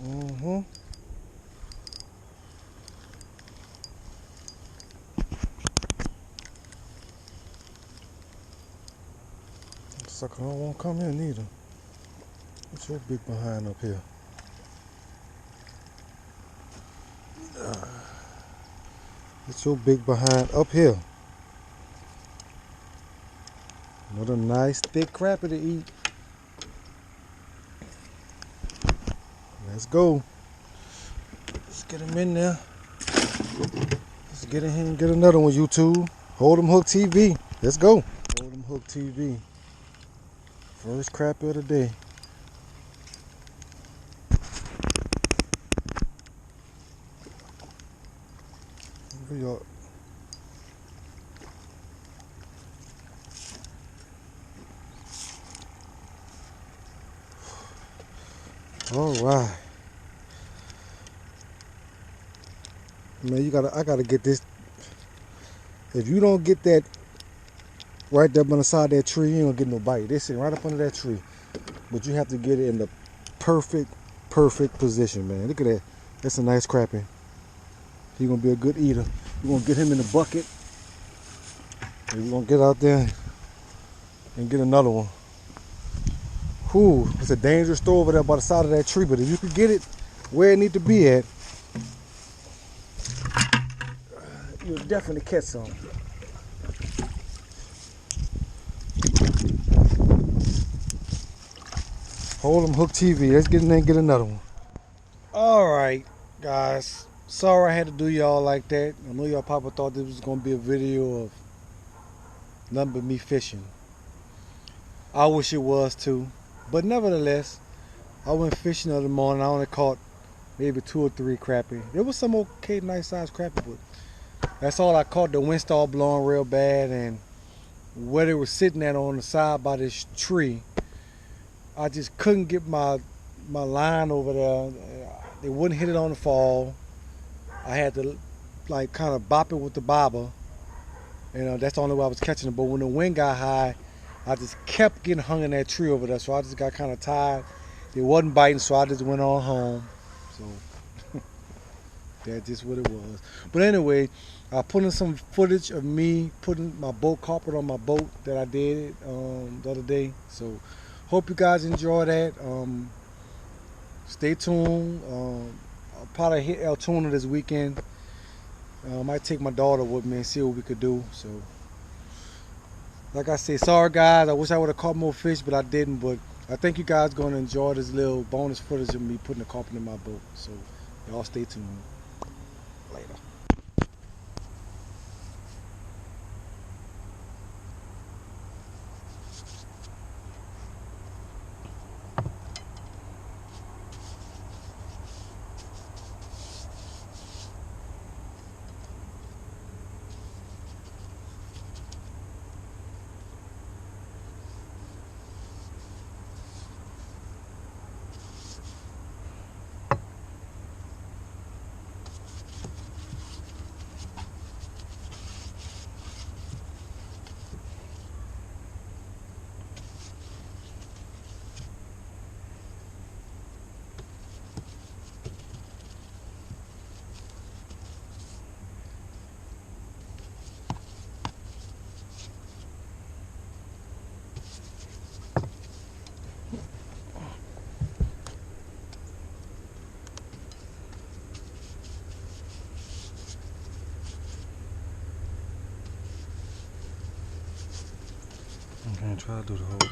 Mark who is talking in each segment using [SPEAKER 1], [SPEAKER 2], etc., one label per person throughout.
[SPEAKER 1] Mm-hmm. Sucker don't want to come in neither. What's your big behind up here? What's your big behind up here? Another nice thick crappie to eat. Let's go. Let's get him in there. Let's get in here and get another one, YouTube. Hold 'em Hook TV. Let's go. Hold 'em Hook TV. First crappie of the day. Where y'all? All right. Man, I gotta get this. If you don't get that right there on the side of that tree, you don't get no bite. They sitting right up under that tree. But you have to get it in the perfect position, man. Look at that. That's a nice crappie. He's gonna be a good eater. We're gonna get him in the bucket. And we're gonna get out there and get another one. Whew, it's a dangerous throw over there by the side of that tree, but if you could get it where it need to be at, you'll definitely catch some. Hold 'em Hook TV. Let's get in there and get another one. Alright, guys. Sorry I had to do y'all like that. I know y'all probably thought this was going to be a video of nothing but me fishing. I wish it was too. But nevertheless, I went fishing the other morning. I only caught maybe 2 or 3 crappie. There was some okay, nice sized crappie, but that's all I caught. The wind started blowing real bad, and where they were sitting at on the side by this tree, I just couldn't get my line over there. They wouldn't hit it on the fall. I had to like kind of bop it with the bobber. That's the only way I was catching it. But when the wind got high, I just kept getting hung in that tree over there. So I just got kind of tired. It wasn't biting, so I just went on home. So that's just what it was. But anyway, I put in some footage of me putting my boat carpet on my boat that I did the other day. So hope you guys enjoy that. Stay tuned. I'll probably hit El Tuna this weekend. I might take my daughter with me and see what we could do. So, like I said, sorry guys. I wish I would have caught more fish, but I didn't. But I think you guys are going to enjoy this little bonus footage of me putting the carpet in my boat. So, y'all stay tuned. Later. Okay, try to do the whole thing.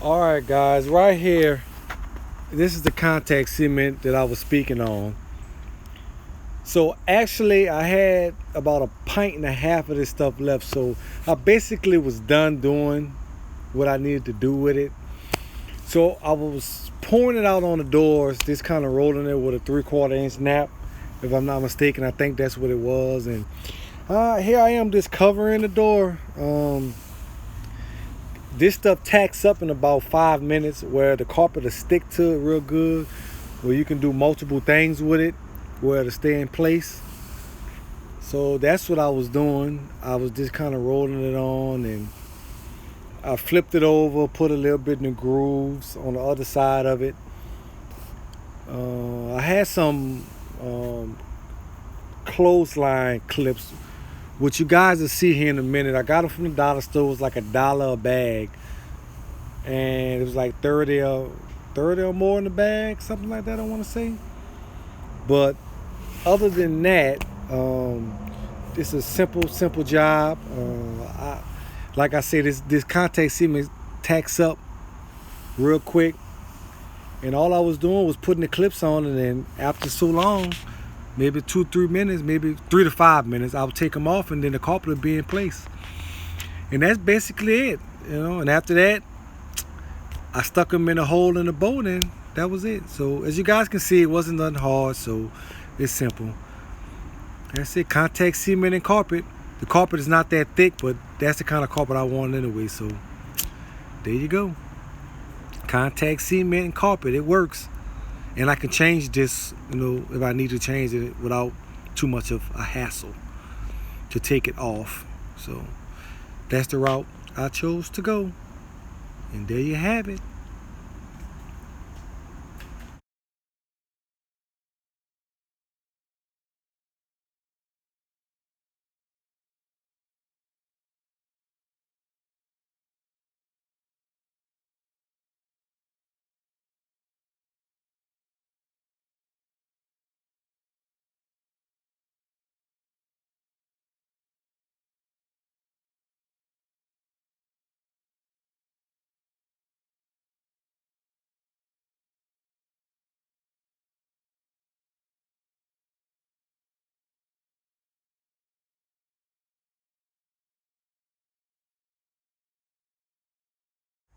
[SPEAKER 1] All right, guys, right here, this is the contact cement that I was speaking on. So actually, I had about a pint and a half of this stuff left. So I basically was done doing what I needed to do with it. So I was pouring it out on the doors, just kind of rolling it with a 3/4 inch nap, if I'm not mistaken. I think that's what it was. And here I am just covering the door. This stuff tacks up in about 5 minutes, where the carpet will stick to it real good, where you can do multiple things with it, where it'll stay in place. So that's what I was doing. I was just kind of rolling it on, and I flipped it over, put a little bit in the grooves on the other side of it. I had some clothesline clips, which you guys will see here in a minute. I got them from the dollar store. It was like $1 a bag, and it was like 30 or more in the bag, something like that, I want to say. But other than that, it's a simple job. Like I said, this contact cement tacks up real quick, and all I was doing was putting the clips on, and then after so long, maybe 2-3 minutes, maybe 3 to 5 minutes, I would take them off, and then the carpet would be in place. And that's basically it, And after that, I stuck them in a hole in the boat, and that was it. So as you guys can see, it wasn't nothing hard, so it's simple. That's it, contact cement and carpet. The carpet is not that thick, but that's the kind of carpet I want anyway, so there you go. Contact cement and carpet, it works. And I can change this, if I need to change it without too much of a hassle to take it off. So that's the route I chose to go. And there you have it.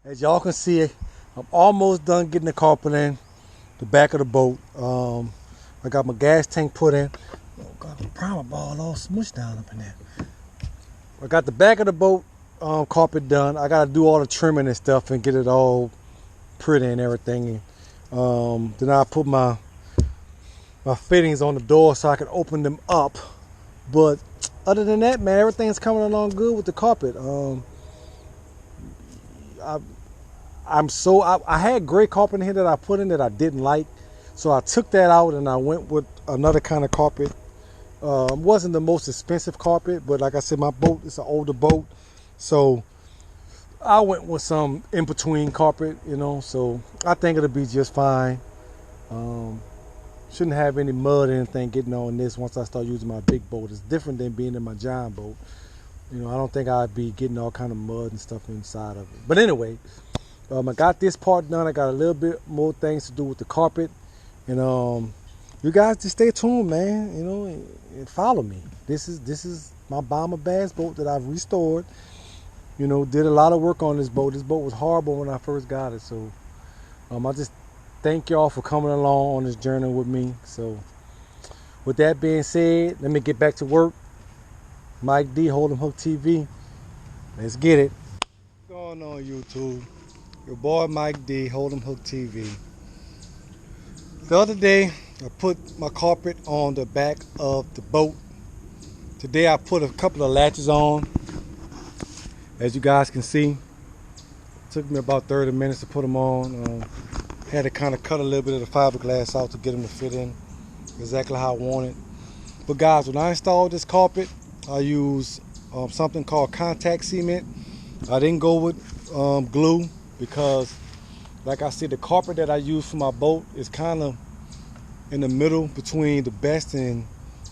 [SPEAKER 1] As y'all can see, I'm almost done getting the carpet in the back of the boat. I got my gas tank put in. Oh God, the primer ball all smushed down up in there. I got the back of the boat carpet done. I got to do all the trimming and stuff and get it all pretty and everything. Then I put my fittings on the door so I can open them up. But other than that, man, everything's coming along good with the carpet. I had gray carpet in here that I put in that I didn't like, so I took that out and I went with another kind of carpet. Wasn't the most expensive carpet, but like I said, my boat is an older boat, so I went with some in-between carpet, so I think it'll be just fine. Shouldn't have any mud or anything getting on this once I start using my big boat. It's different than being in my giant boat. I don't think I'd be getting all kind of mud and stuff inside of it. But anyway, I got this part done. I got a little bit more things to do with the carpet. And you guys just stay tuned, man, and follow me. This is my Bomber Bass boat that I've restored. Did a lot of work on this boat. This boat was horrible when I first got it. So I just thank y'all for coming along on this journey with me. So with that being said, let me get back to work. Mike D, Hold'em Hook TV. Let's get it. What's going on, YouTube? Your boy Mike D, Hold'em Hook TV. The other day, I put my carpet on the back of the boat. Today, I put a couple of latches on. As you guys can see, it took me about 30 minutes to put them on. Had to kind of cut a little bit of the fiberglass out to get them to fit in exactly how I want it. But guys, when I installed this carpet, I used something called contact cement. I didn't go with glue because, like I said, the carpet that I use for my boat is kind of in the middle between the best and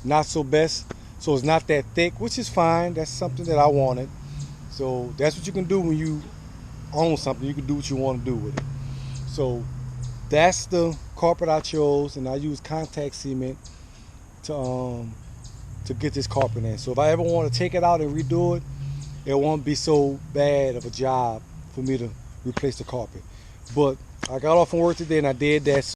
[SPEAKER 1] not so best. So it's not that thick, which is fine. That's something that I wanted. So that's what you can do when you own something. You can do what you want to do with it. So that's the carpet I chose, and I use contact cement to get this carpet in. So if I ever want to take it out and redo it, it won't be so bad of a job for me to replace the carpet. But I got off from work today and I did that.